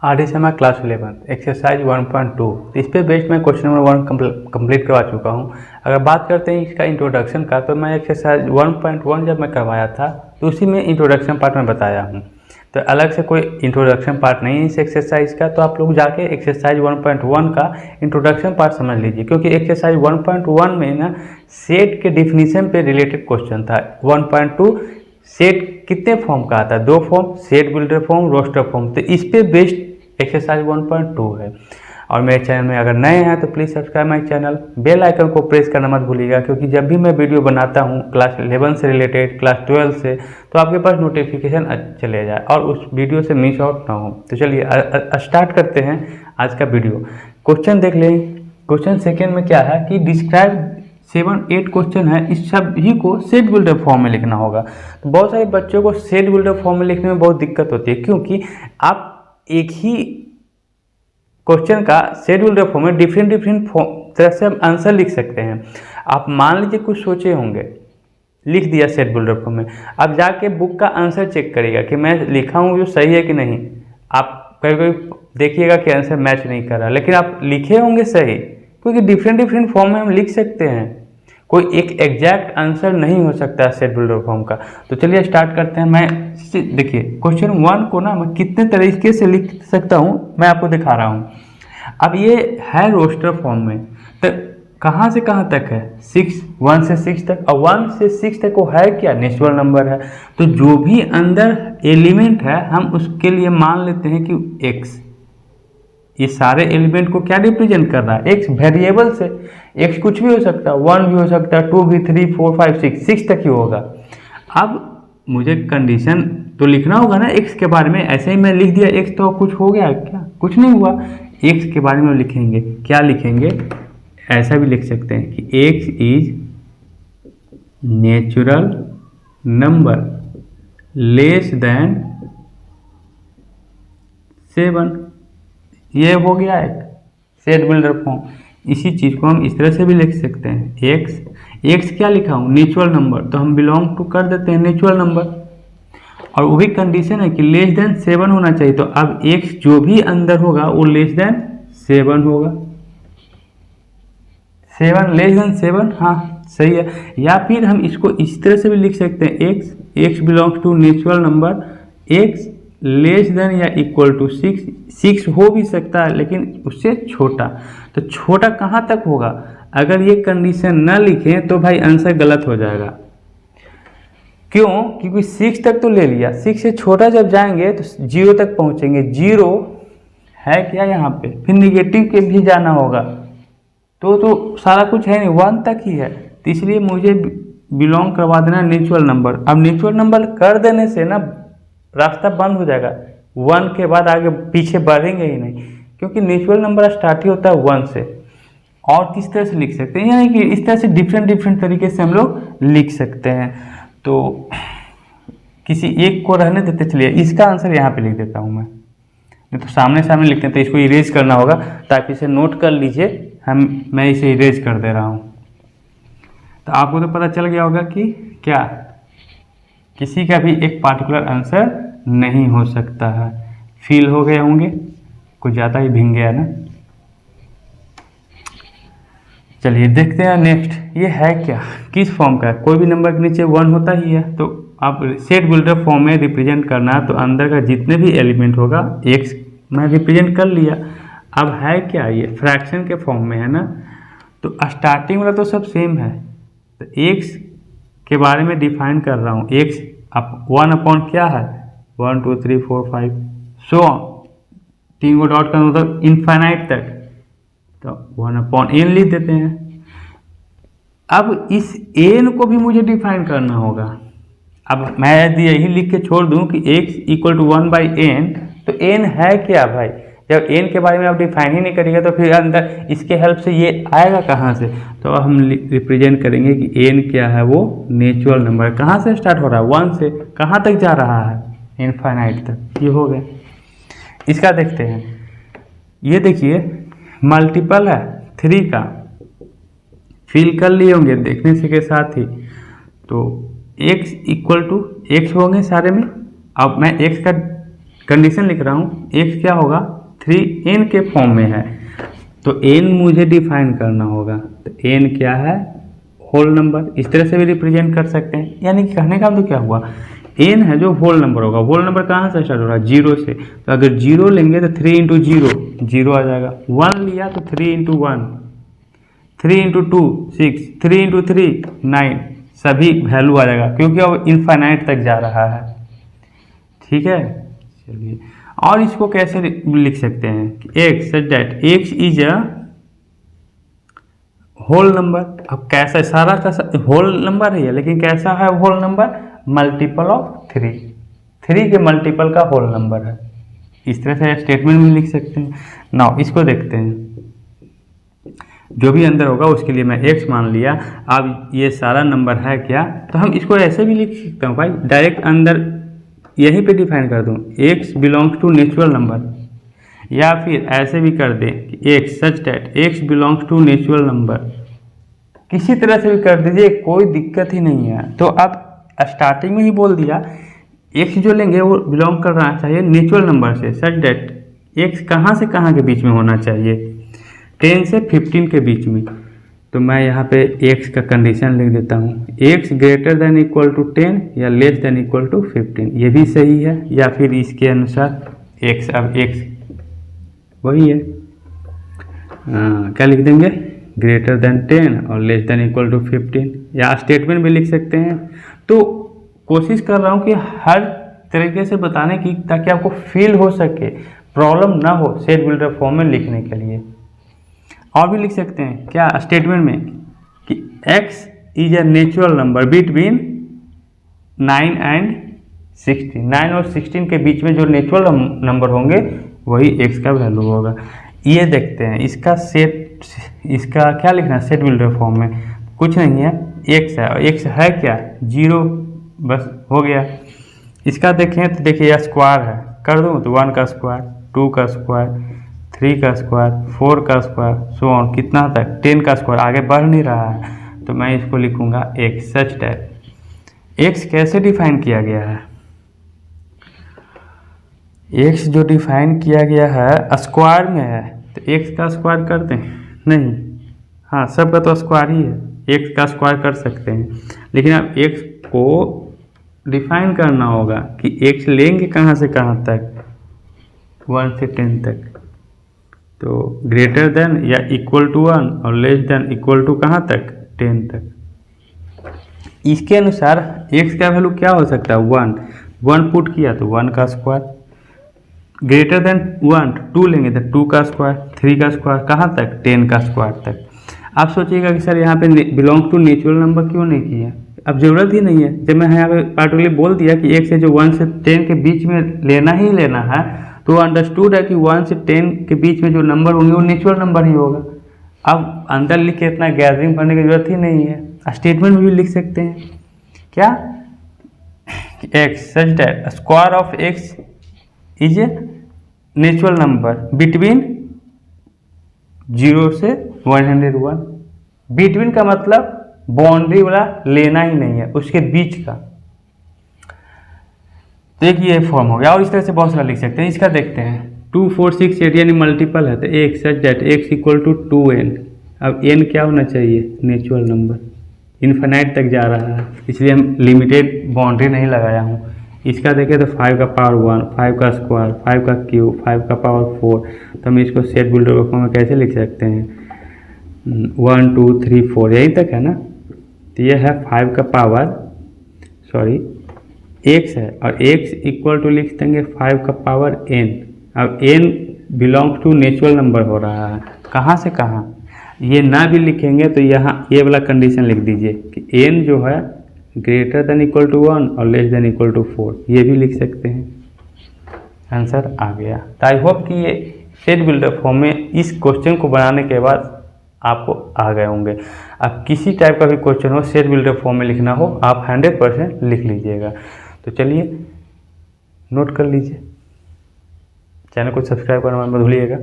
RDSMR class 11 exercise 1.2 इस पे based मैं क्वेश्चन नंबर 1 कंप्लीट करवा चुका हूँ। अगर बात करते हैं इसका इंट्रोडक्शन का, तो मैं एक्सरसाइज 1.1 जब मैं करवाया था तो उसी में इंट्रोडक्शन पार्ट में बताया हूँ। तो अलग से कोई इंट्रोडक्शन पार्ट नहीं है इस एक्सरसाइज का, तो आप लोग जाके एक्सरसाइज 1.1 का इंट्रोडक्शन पार्ट समझ लीजिए, क्योंकि एक्सरसाइज 1.1 में ना सेट के डिफिनीशन पे रिलेटेड क्वेश्चन था। 1.2 सेट कितने फॉर्म का आता है, 2 form, set builder form, roster form. तो इस पे बेस्ड एक्सरसाइज 1.2 है। और मेरे चैनल में अगर नए हैं तो please subscribe my channel, bell icon को प्रेस करना मत भूलिएगा, क्योंकि जब भी मैं वीडियो बनाता हूँ क्लास 11 से रिलेटेड, क्लास 12 से, तो आपके पास नोटिफिकेशन चले जाए और उस वीडियो से मिस आउट ना हो। तो चलिए स्टार्ट करते हैं आज का वीडियो। क्वेश्चन देख लें। क्वेश्चन सेकेंड में क्या है कि डिस्क्राइब 7-8 क्वेश्चन है, इस सभी को सेट बिल्डर फॉर्म में लिखना होगा। तो बहुत सारे बच्चों को सेट बिल्डर फॉर्म में लिखने में बहुत दिक्कत होती है, क्योंकि आप एक ही क्वेश्चन का सेट बिल्डर फॉर्म में डिफरेंट तरह से हम आंसर लिख सकते हैं। आप मान लीजिए कुछ सोचे होंगे, लिख दिया सेट बिल्डर फॉर्म में, अब जाके बुक का आंसर चेक करिएगा कि मैं लिखा हूँ जो सही है कि नहीं। आप कभी देखिएगा कि आंसर मैच नहीं कर रहा, लेकिन आप लिखे होंगे सही, क्योंकि डिफरेंट फॉर्म में हम लिख सकते हैं। कोई एक एग्जैक्ट आंसर नहीं हो सकता सेट बिल्डर फॉर्म का। तो चलिए स्टार्ट करते हैं। मैं देखिए क्वेश्चन 1 को ना मैं कितने तरीके से लिख सकता हूँ मैं आपको दिखा रहा हूँ। अब ये है रोस्टर फॉर्म में, तो कहाँ से कहाँ तक है, 1 से 6 तक, और 1 से 6 तक वो है क्या, नेचुरल नंबर है। तो जो भी अंदर एलिमेंट है हम उसके लिए मान लेते हैं कि x। ये सारे एलिमेंट को क्या रिप्रेजेंट कर रहा है, x वेरिएबल से। x कुछ भी हो सकता है, 1 भी हो सकता है, 2 भी, 3, 4, 5, 6 तक ही होगा। अब मुझे कंडीशन तो लिखना होगा ना x के बारे में। ऐसे ही मैं लिख दिया x तो कुछ हो गया क्या, कुछ नहीं हुआ। x के बारे में लिखेंगे, क्या लिखेंगे, ऐसा भी लिख सकते हैं कि x is natural number less than 7। ये हो गया एक सेट बिल्डर फॉर्म। इसी चीज़ को हम इस तरह से भी लिख सकते हैं, x क्या लिखा हूँ, नेचुरल नंबर, तो हम बिलोंग टू कर देते हैं नेचुरल नंबर। और वो भी कंडीशन है कि लेस देन 7 होना चाहिए। तो अब x जो भी अंदर होगा वो लेस देन 7 होगा। 7 लेस देन 7, हाँ सही है। या फिर हम इसको इस तरह से भी लिख सकते हैं, x belongs to natural number, x less than या इक्वल टू 6 हो भी सकता है, लेकिन उससे छोटा। तो छोटा कहाँ तक होगा, अगर ये कंडीशन ना लिखें तो भाई आंसर गलत हो जाएगा। क्यों, क्योंकि 6 तक तो ले लिया, 6 से छोटा जब जाएंगे तो 0 तक पहुंचेंगे। 0 है क्या यहाँ पे, फिर निगेटिव के भी जाना होगा, तो सारा कुछ है नहीं, 1 तक ही है। तो इसलिए मुझे बिलोंग करवा देना नेचुरल नंबर। अब नेचुरल नंबर कर देने से ना रास्ता बंद हो जाएगा, 1 के बाद आगे पीछे बढ़ेंगे ही नहीं, क्योंकि नेचुरल नंबर स्टार्ट ही होता है 1 से। और किस तरह से लिख सकते हैं, यानी कि इस तरह से डिफरेंट तरीके से हम लोग लिख सकते हैं। तो किसी एक को रहने देते, चलिए इसका आंसर यहाँ पे लिख देता हूँ मैं, नहीं तो सामने लिखते हैं तो इसको इरेज करना होगा, ताकि इसे नोट कर लीजिए। मैं इसे इरेज कर दे रहा हूँ। तो आपको तो पता चल गया होगा कि क्या किसी का भी एक पार्टिकुलर आंसर नहीं हो सकता है। फील हो गए होंगे, कुछ ज़्यादा ही भींग गया ना। चलिए देखते हैं नेक्स्ट, ये है क्या, किस फॉर्म का है। कोई भी नंबर के नीचे 1 होता ही है, तो आप सेट बिल्डर फॉर्म में रिप्रेजेंट करना, तो अंदर का जितने भी एलिमेंट होगा x मैं रिप्रेजेंट कर लिया। अब है क्या, ये फ्रैक्शन के फॉर्म में है ना, तो स्टार्टिंग वाला तो सब सेम है। तो x के बारे में डिफाइन कर रहा हूँ, x अब 1 अपॉन क्या है, 1 2 3 4 5 सो 3 को डॉट का मतलब इनफाइनाइट तक, तो 1 अपॉन n लिख देते हैं। अब इस n को भी मुझे डिफाइन करना होगा। अब मैं यदि यही लिख के छोड़ दूं कि x इक्वल टू 1/n, तो n है क्या भाई, जब n के बारे में आप डिफाइन ही नहीं करिएगा तो फिर अंदर इसके हेल्प से ये आएगा कहाँ से। तो हम रिप्रेजेंट करेंगे कि n क्या है, वो नेचुरल नंबर कहाँ से स्टार्ट हो रहा है, 1 से कहाँ तक जा रहा है, इनफाइनाइट तक। ये हो गया। इसका देखते हैं, ये देखिए मल्टीपल है 3 का, फिल कर लिए होंगे देखने से के साथ ही। तो x इक्वल टू x होंगे सारे में। अब मैं x का कंडीशन लिख रहा हूँ, x क्या होगा 3n के फॉर्म में है, तो n मुझे डिफाइन करना होगा। तो n क्या है, होल नंबर, इस तरह से भी रिप्रेजेंट कर सकते हैं। यानी कि कहने का तो क्या हुआ, n है जो होल नंबर होगा। होल नंबर कहाँ से स्टार्ट हो रहा है, 0 से, तो अगर 0 लेंगे तो 3 इंटू 0 0 आ जाएगा। 1 लिया तो 3 इंटू 1, 3 इंटू 2 6, 3 इंटू 3 9, सभी वैल्यू आ जाएगा क्योंकि अब इनफाइनाइट तक जा रहा है। ठीक है, चलिए और इसको कैसे लिख सकते हैं, x such that x is a whole number. अब कैसा, सारा का होल नंबर है लेकिन कैसा है होल नंबर, मल्टीपल ऑफ 3, 3 के मल्टीपल का होल नंबर है। इस तरह से स्टेटमेंट में लिख सकते हैं। नाउ इसको देखते हैं, जो भी अंदर होगा उसके लिए मैं x मान लिया। अब ये सारा नंबर है क्या, तो हम इसको ऐसे भी लिख सकते हैं भाई, डायरेक्ट अंदर यहीं पे डिफाइन कर दूं, x belongs to natural number, या फिर ऐसे भी कर दें कि x such that x belongs to natural number. किसी तरह से भी कर दीजिए, कोई दिक्कत ही नहीं है। तो आप स्टार्टिंग में ही बोल दिया x जो लेंगे वो बिलोंग करना चाहिए नेचुरल नंबर से, सच दैट x कहाँ से कहाँ के बीच में होना चाहिए, 10 से 15 के बीच में। तो मैं यहाँ पे x का कंडीशन लिख देता हूँ, x greater than equal to 10 या लेस देन इक्वल टू 15, ये भी सही है। या फिर इसके अनुसार x, अब x वही है, क्या लिख देंगे, ग्रेटर देन 10 और लेस देन इक्वल टू 15, या स्टेटमेंट भी लिख सकते हैं। तो कोशिश कर रहा हूँ कि हर तरीके से बताने की, ताकि आपको फील हो सके, प्रॉब्लम ना हो सेट बिल्डर फॉर्म में लिखने के लिए। और भी लिख सकते हैं क्या स्टेटमेंट में कि x is a natural number between 9 and 16, 9 और 16 के बीच में जो नेचुरल नंबर होंगे वही x का वैल्यू होगा। ये देखते हैं इसका सेट, इसका क्या लिखना है सेट बिल्डर फॉर्म में, कुछ नहीं है, x है, और x है क्या 0, बस हो गया। इसका देखें तो देखिए यह स्क्वायर है, कर दूँ तो 1 का स्क्वायर, 2 का स्क्वायर, 3 का स्क्वायर, 4 का स्क्वायर, सो ऑन, कितना तक 10 का स्क्वायर, आगे बढ़ नहीं रहा है। तो मैं इसको लिखूंगा x सच दैट x कैसे डिफाइन किया गया है, x जो डिफाइन किया गया है स्क्वायर में है, तो x का स्क्वायर कर दें, नहीं, हाँ सबका तो स्क्वायर ही है, x का स्क्वायर कर सकते हैं, लेकिन अब x को डिफाइन करना होगा कि x लेंगे कहाँ से कहाँ तक, 1 से 10 तक। तो ग्रेटर देन या इक्वल टू 1 और लेस देन इक्वल टू कहाँ तक, 10 तक। इसके अनुसार x का वैल्यू क्या हो सकता है, 1 पुट किया तो 1 का स्क्वायर, ग्रेटर देन 1 2 लेंगे तो 2 का स्क्वायर, 3 का स्क्वायर कहाँ तक, 10 का स्क्वायर तक। आप सोचिएगा कि सर यहाँ पे बिलोंग टू नेचुरल नंबर क्यों नहीं किया, अब ज़रूरत ही नहीं है। जब मैं यहाँ पे पार्टिकुलरली बोल दिया कि x है जो 1 से 10 के बीच में लेना ही लेना है, तो अंडरस्टूड है कि 1 से 10 के बीच में जो नंबर होंगे वो नेचुरल नंबर ही होगा। अब अंदर लिख के इतना गैदरिंग करने की जरूरत ही नहीं है, स्टेटमेंट में भी लिख सकते हैं क्या, x such that square of x is a natural number between 0 से 101। बिटवीन का मतलब बाउंड्री वाला लेना ही नहीं है, उसके बीच का। तो एक ये फॉर्म हो गया, और इस तरह से बहुत सारा लिख सकते हैं। इसका देखते हैं 2 4 6 8 यानी मल्टीपल है, तो एक such that x equal to 2n। अब n क्या होना चाहिए, नेचुरल नंबर, इन्फिनाइट तक जा रहा है, इसलिए हम लिमिटेड बाउंड्री नहीं लगाया हूँ। इसका देखें तो 5 का पावर 1, 5 का स्क्वायर, 5 का क्यूब, 5 का पावर 4। तो हम इसको सेट बिल्डर फॉर्म में कैसे लिख सकते हैं, 1 2 3 4 यहीं तक है ना। तो ये है 5 का पावर x है, और x इक्वल टू लिख देंगे 5 का पावर n। अब n belongs to natural number हो रहा है, कहाँ से कहाँ, ये ना भी लिखेंगे तो यहाँ ये वाला कंडीशन लिख दीजिए कि n जो है ग्रेटर देन इक्वल टू 1 और लेस देन इक्वल टू 4, ये भी लिख सकते हैं। आंसर आ गया। तो आई होप कि ये सेट बिल्डर फॉर्म में इस क्वेश्चन को बनाने के बाद आपको आ गए होंगे। अब किसी टाइप का भी क्वेश्चन हो, सेट बिल्डर फॉर्म में लिखना हो, आप 100% लिख लीजिएगा। तो चलिए नोट कर लीजिए, चैनल को सब्सक्राइब करना मत भूलिएगा।